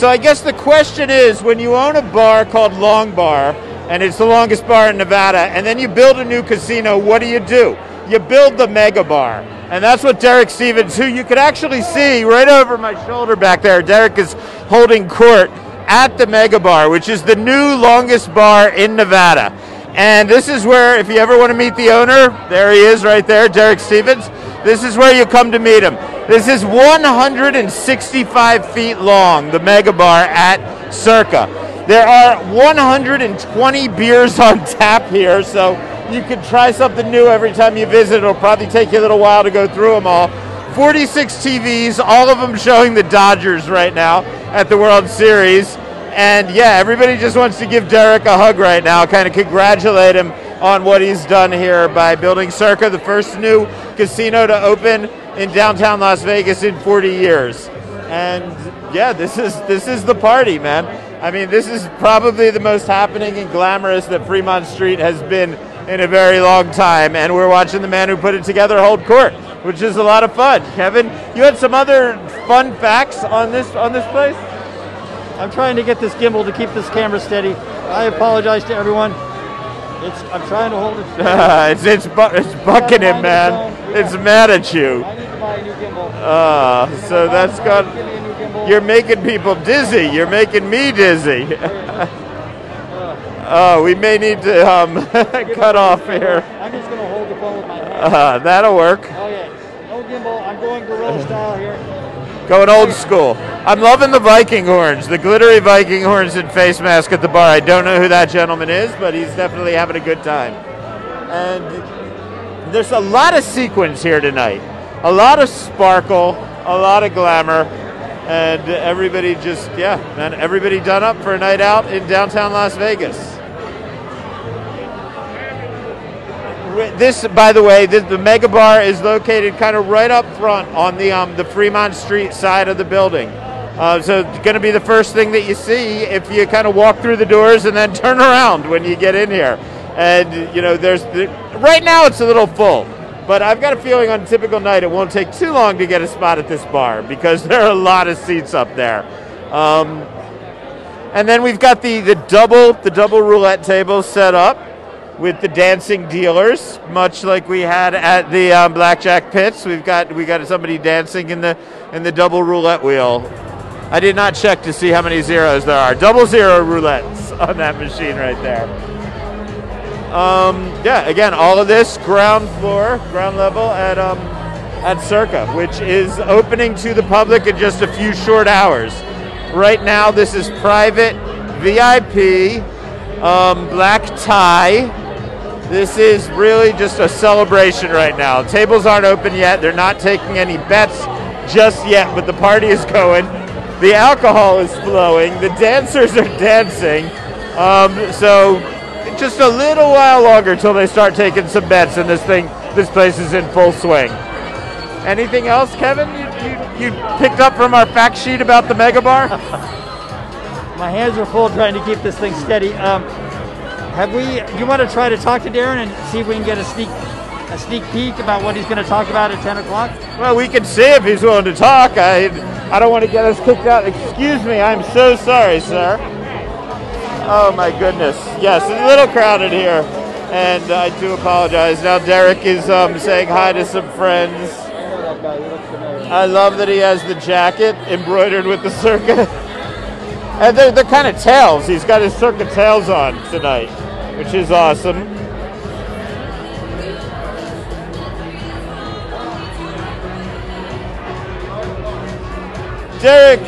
So I guess the question is, when you own a bar called Long Bar, and it's the longest bar in Nevada, and then you build a new casino, what do? You build the mega bar. And that's what Derek Stevens, who you could actually see right over my shoulder back there, Derek is holding court at the mega bar, which is the new longest bar in Nevada. And this is where, if you ever want to meet the owner, there he is right there, Derek Stevens. This is where you come to meet him. This is 165 feet long, the mega bar at Circa. There are 120 beers on tap here, so you can try something new every time you visit. It'll probably take you a little while to go through them all. 46 TVs, all of them showing the Dodgers right now at the World Series. And yeah, everybody just wants to give Derek a hug right now, kind of congratulate him on what he's done here by building Circa, the first new casino to open in downtown Las Vegas in 40 years. And yeah, this is the party, man. I mean, this is probably the most happening and glamorous that Fremont Street has been in a very long time, and we're watching the man who put it together hold court, which is a lot of fun. Kevin, you had some other fun facts on this place? I'm trying to get this gimbal to keep this camera steady. I apologize to everyone. I'm trying to hold it steady. it's bucking him, man. Yeah. It's mad at you. I need to buy a new gimbal. So that's got. You're making people dizzy. You're making me dizzy. We may need to cut off here. I'm just going to hold the phone with my hand. That'll work. Okay. No gimbal. I'm going gorilla style here. Going old school. I'm loving the Viking horns, the glittery Viking horns and face mask at the bar. I don't know who that gentleman is, but he's definitely having a good time. And there's a lot of sequins here tonight. A lot of sparkle, a lot of glamour, and everybody just, yeah, man, everybody done up for a night out in downtown Las Vegas. This, by the way, the mega bar is located kind of right up front on the Fremont Street side of the building. So it's going to be the first thing that you see if you kind of walk through the doors and then turn around when you get in here. And, you know, right now it's a little full, but I've got a feeling on a typical night it won't take too long to get a spot at this bar because there are a lot of seats up there. And then we've got the double roulette table set up with the dancing dealers, much like we had at the blackjack pits. We got somebody dancing in the double roulette wheel. I did not check to see how many zeros there are. 00 roulettes on that machine right there. Yeah, again, all of this ground level at Circa, which is opening to the public in just a few short hours. Right now, this is private, VIP, black tie. This is really just a celebration right now. Tables aren't open yet. They're not taking any bets just yet, but the party is going. The alcohol is flowing. The dancers are dancing. So just a little while longer till they start taking some bets, and this place is in full swing. Anything else, Kevin, you picked up from our fact sheet about the mega bar? My hands are full trying to keep this thing steady. You want to try to talk to Darren and see if we can get a sneak peek about what he's going to talk about at 10 o'clock? Well, we can see if he's willing to talk. I don't want to get us kicked out. Excuse me, I'm so sorry, sir. Oh my goodness. Yes, it's a little crowded here, and I do apologize. Now Derek is saying hi to some friends. I love that he has the jacket embroidered with the Circa. And they're kind of tails. He's got his Circa tails on tonight, which is awesome. Derek.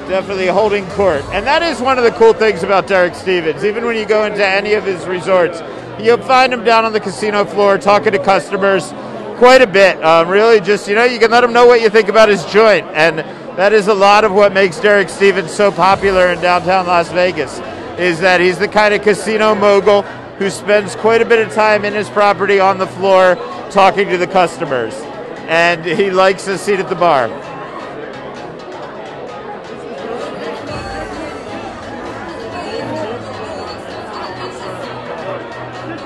Definitely holding court. And that is one of the cool things about Derek Stevens. Even when you go into any of his resorts, you'll find him down on the casino floor talking to customers quite a bit. Really just, you can let him know what you think about his joint. And that is a lot of what makes Derek Stevens so popular in downtown Las Vegas, is that he's the kind of casino mogul who spends quite a bit of time in his property on the floor talking to the customers. And he likes a seat at the bar.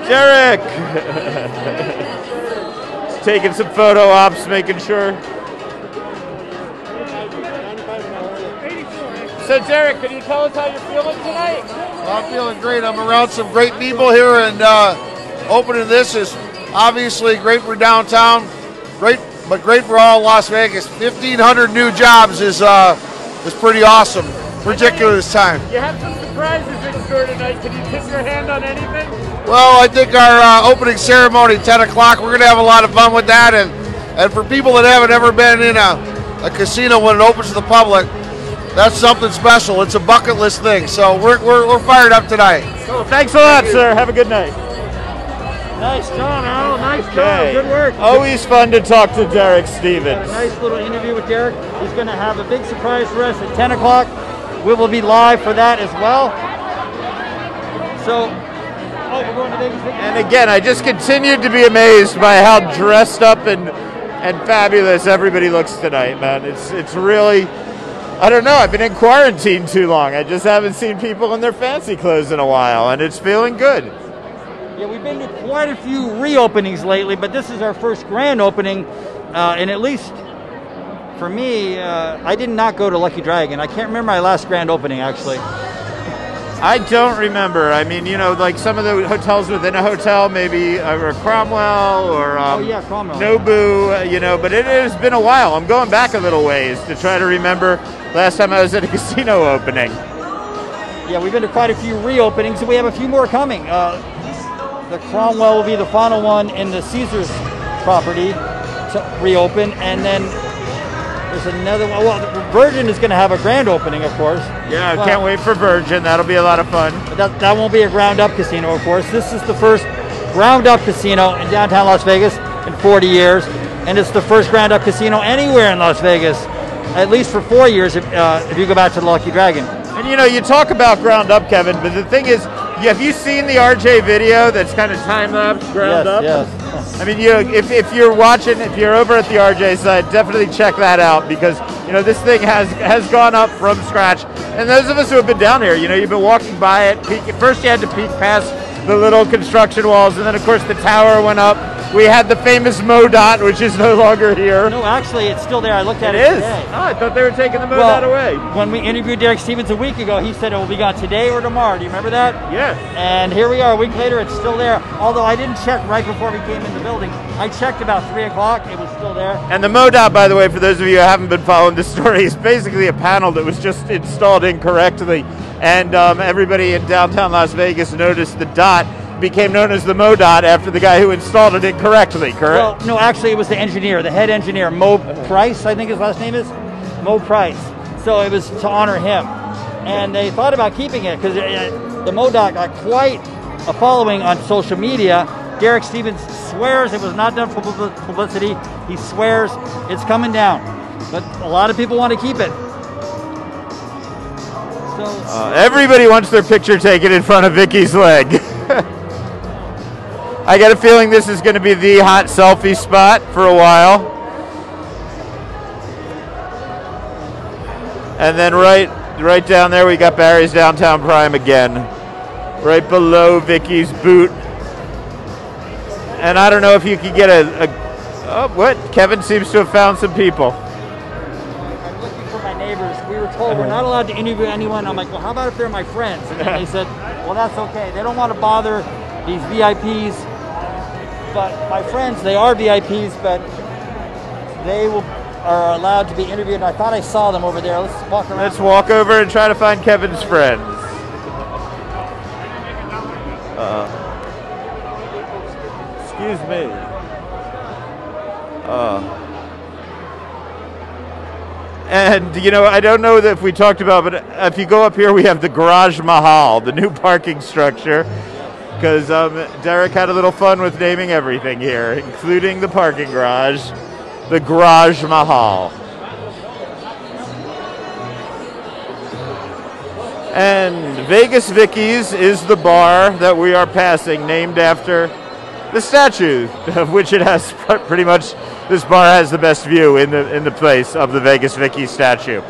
Derek! taking some photo ops, making sure. So Derek, can you tell us how you're feeling tonight? Well, I'm feeling great. I'm around some great people here, and opening this is obviously great for downtown, great for all Las Vegas. 1,500 new jobs is pretty awesome, particularly this time. You have some surprises in store tonight. Can you tip your hand on anything? Well, I think our opening ceremony, 10 o'clock, we're going to have a lot of fun with that, and for people that haven't ever been in a casino when it opens to the public, that's something special. It's a bucket list thing, so we're fired up tonight. Cool. Thanks a lot, sir. Have a good night. Nice job, Al. Nice job. Good work. Always fun to talk to Derek Stevens. A nice little interview with Derek. He's going to have a big surprise for us at 10 o'clock. We will be live for that as well. So, we're going to Vegas. And again, I just continued to be amazed by how dressed up and fabulous everybody looks tonight, man. It's really, I don't know, I've been in quarantine too long. I just haven't seen people in their fancy clothes in a while, and it's feeling good. Yeah, we've been to quite a few reopenings lately, but this is our first grand opening, and at least for me, I did not go to Lucky Dragon. I can't remember my last grand opening, actually. I don't remember. I mean, you know, like some of the hotels within a hotel, maybe or Cromwell or Cromwell. Nobu, you know, but it has been a while. I'm going back a little ways to try to remember last time I was at a casino opening. Yeah, we've been to quite a few reopenings, and we have a few more coming. The Cromwell will be the final one in the Caesars property to reopen, and then there's another one. Well, Virgin is going to have a grand opening, of course. Yeah, I can't wait for Virgin. That'll be a lot of fun. But that won't be a ground-up casino, of course. This is the first ground-up casino in downtown Las Vegas in 40 years, and it's the first ground-up casino anywhere in Las Vegas, at least for 4 years if you go back to the Lucky Dragon. And you know, you talk about ground-up, Kevin, but the thing is, have you seen the RJ video that's kind of time-lapse ground up? Yes. I mean, if you're watching, if you're over at the RJ side, definitely check that out because, you know, this thing has gone up from scratch. And those of us who have been down here, you know, you've been walking by it. First you had to peek past the little construction walls, and then, of course, the tower went up. We had the famous MoDOT, which is no longer here. No, actually, it's still there. I looked at it today. Oh, I thought they were taking the MoDOT away. When we interviewed Derek Stevens a week ago, he said it will be gone today or tomorrow. Do you remember that? Yeah. And here we are a week later. It's still there. Although I didn't check right before we came in the building. I checked about 3 o'clock. It was still there. And the MoDOT, by the way, for those of you who haven't been following the story, is basically a panel that was just installed incorrectly. And everybody in downtown Las Vegas noticed the dot became known as the MoDOT after the guy who installed it incorrectly, correct? Well, no, actually it was the engineer, the head engineer, Mo Price, I think his last name is, Mo Price. So it was to honor him. And they thought about keeping it because the MoDOT got quite a following on social media. Derek Stevens swears it was not done for publicity. He swears it's coming down. But a lot of people want to keep it. So everybody wants their picture taken in front of Vicky's leg. I got a feeling this is going to be the hot selfie spot for a while. And then right down there we got Barry's Downtown Prime again. Right below Vicky's boot. And I don't know if you could get what? Kevin seems to have found some people. I'm looking for my neighbors. We were told we're not allowed to interview anyone. I'm like, well, how about if they're my friends? And then they said, well, that's okay. They don't want to bother these VIPs. But my friends, they are VIPs, but they are allowed to be interviewed. And I thought I saw them over there. Let's walk around. Let's walk over and try to find Kevin's friends. Excuse me. And, you know, I don't know if we talked about, but if you go up here, we have the Garage Mahal, the new parking structure. Because Derek had a little fun with naming everything here, including the parking garage, the Garage Mahal. And Vegas Vicky's is the bar that we are passing, named after the statue, of which it has pretty much, this bar has the best view in the place of the Vegas Vicky's statue.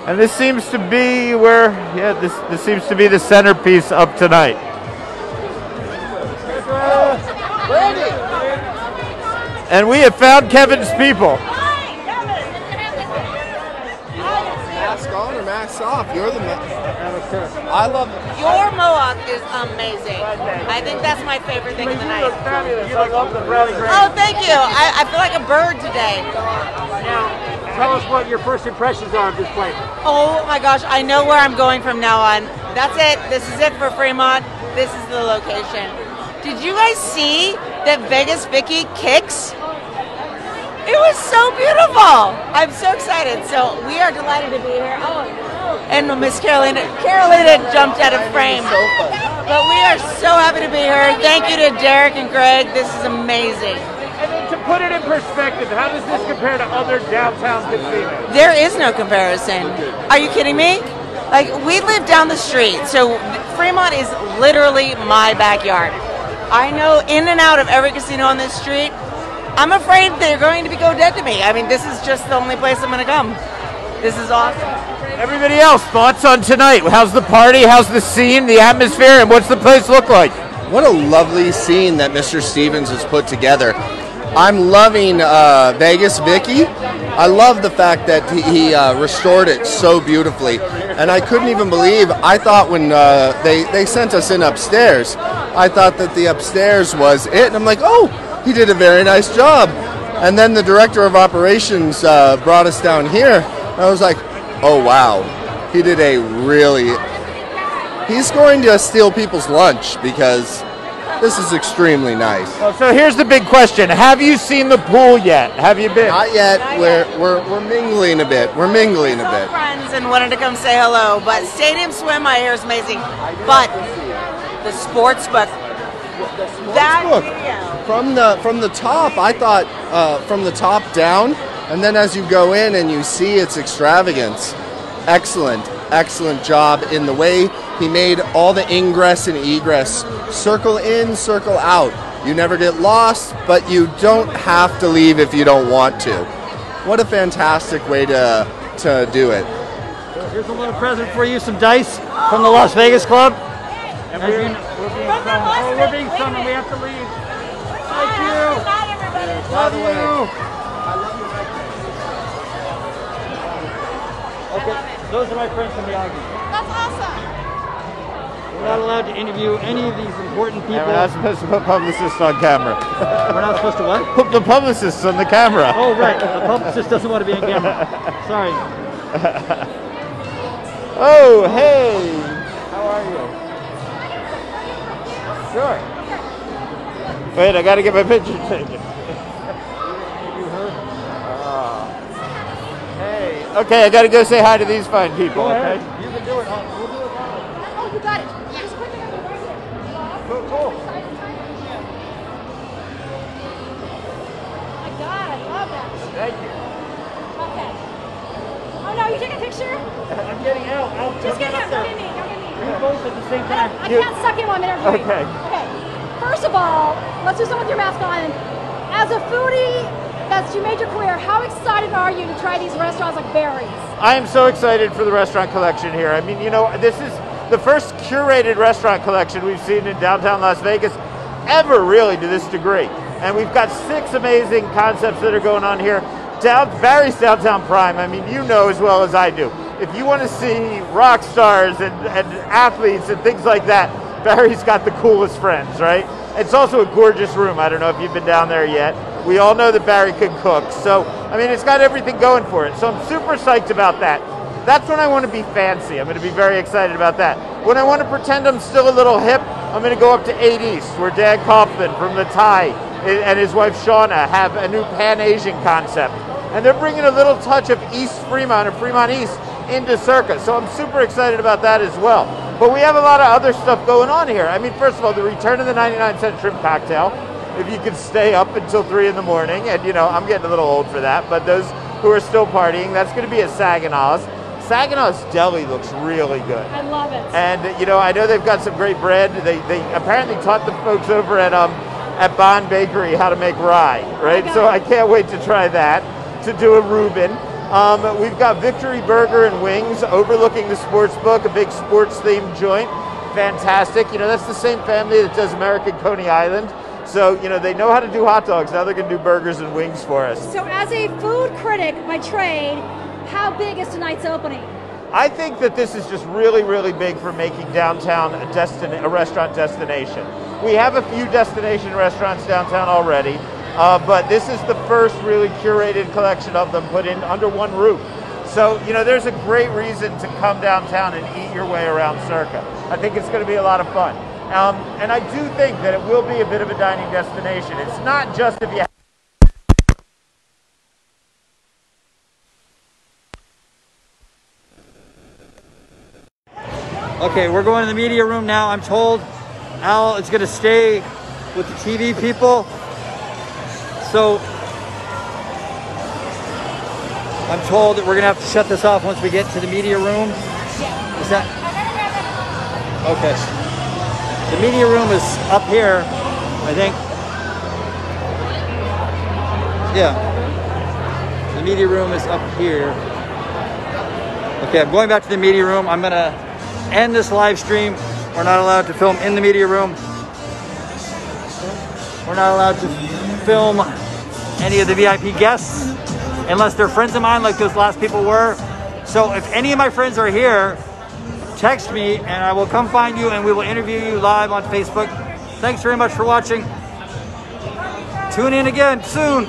And this seems to be where, yeah, this seems to be the centerpiece of tonight. And we have found Kevin's people. Mask on or mask off? You're the I love it. Your mohawk is amazing. I think that's my favorite thing of the night. Oh, thank you. I feel like a bird today. Now, tell us what your first impressions are of this place. Oh my gosh, I know where I'm going from now on. That's it. This is it for Fremont. This is the location. Did you guys see that Vegas Vicky kicks? It was so beautiful. I'm so excited. So we are delighted to be here. Oh, and Miss Carolina jumped out of frame. But we are so happy to be here. Thank you to Derek and Greg. This is amazing. And then to put it in perspective, how does this compare to other downtown casinos? There is no comparison. Are you kidding me? Like, we live down the street, so Fremont is literally my backyard. I know in and out of every casino on this street. I'm afraid they're going to go dead to me. I mean, this is just the only place I'm going to come. This is awesome. Everybody else, thoughts on tonight? How's the party? How's the scene, the atmosphere, and what's the place look like? What a lovely scene that Mr. Stevens has put together. I'm loving Vegas Vicky. I love the fact that he restored it so beautifully. And I couldn't even believe, I thought when they sent us in upstairs, I thought that the upstairs was it. And I'm like, oh, he did a very nice job. And then the director of operations brought us down here. And I was like, oh, wow. He did a really... He's going to steal people's lunch because this is extremely nice. Well, so here's the big question. Have you seen the pool yet? Have you been? Not yet. We're mingling a bit. We're mingling a bit. Friends and wanted to come say hello. But Stadium Swim, I hear, is amazing. But the sports book. From the top, I thought from the top down, and then as you go in and you see its extravagance, excellent job in the way he made all the ingress and egress circle in, circle out. You never get lost, but you don't have to leave if you don't want to. What a fantastic way to do it. So here's a little present for you, some dice from the Las Vegas Club. And we're being summoned. We have to leave. Thank you. Bye, everybody. By the way, okay, those are my friends from the Aggie. That's awesome. We're not allowed to interview any of these important people. And we're not supposed to put publicists on camera. We're not supposed to what? Put the publicists on the camera. Oh, right. The publicist doesn't want to be on camera. Sorry. Oh, hey. How are you? Sure. Wait, I got to get my picture taken. Hey. Okay, I got to go say hi to these fine people. Go ahead. Okay? You can do it. We'll do it. Oh, you got it. Cool. Oh my God, I love that. Thank you. Okay. Oh no, you take a picture? I'm getting out. Just get out. Don't get me. Don't get me. We both at the same time. I can't suck in one minute. Okay. Okay. First of all, let's do something with your mask on. As a foodie you made your career, how excited are you to try these restaurants like Barry's? I am so excited for the restaurant collection here. I mean, you know, this is the first curated restaurant collection we've seen in downtown Las Vegas ever, really, to this degree. And we've got 6 amazing concepts that are going on here. Barry's Downtown Prime, I mean, you know as well as I do. If you want to see rock stars and athletes and things like that, Barry's got the coolest friends, right? It's also a gorgeous room. I don't know if you've been down there yet. We all know that Barry can cook. So, I mean, it's got everything going for it. So I'm super psyched about that. That's when I want to be fancy. I'm going to be very excited about that. When I want to pretend I'm still a little hip, I'm going to go up to 8 East, where Dan Kaufman from the Thai and his wife Shauna have a new Pan-Asian concept. And they're bringing a little touch of East Fremont and Fremont East into Circa. So I'm super excited about that as well. But we have a lot of other stuff going on here. I mean, first of all, the return of the 99-cent shrimp cocktail. If you can stay up until 3 in the morning, and you know, I'm getting a little old for that, but those who are still partying, that's going to be at Saginaw's. Saginaw's Deli looks really good. I love it. And you know, I know they've got some great bread. They apparently taught the folks over at Bond Bakery how to make rye, right? So I can't wait to try that, to do a Reuben. We've got Victory Burger and Wings overlooking the sports book, a big sports themed joint. Fantastic. You know, that's the same family that does American Coney Island. So, you know, they know how to do hot dogs. Now they're going to do burgers and wings for us. So as a food critic by trade, how big is tonight's opening? I think that this is just really, really big for making downtown a restaurant destination. We have a few destination restaurants downtown already, but this is the first really curated collection of them put in under one roof. So, you know, there's a great reason to come downtown and eat your way around Circa. I think it's going to be a lot of fun. And I do think that it will be a bit of a dining destination. It's not just if you have Okay, we're going to the media room now. I'm told Al is going to stay with the TV people. So I'm told that we're going to have to shut this off once we get to the media room. Is that? Okay. The media room is up here, I think. Yeah. The media room is up here. Okay, I'm going back to the media room. I'm going to end this live stream. We're not allowed to film in the media room. We're not allowed to film any of the VIP guests unless they're friends of mine like those last people were. So if any of my friends are here, text me and I will come find you and we will interview you live on Facebook. Thanks very much for watching. Tune in again soon.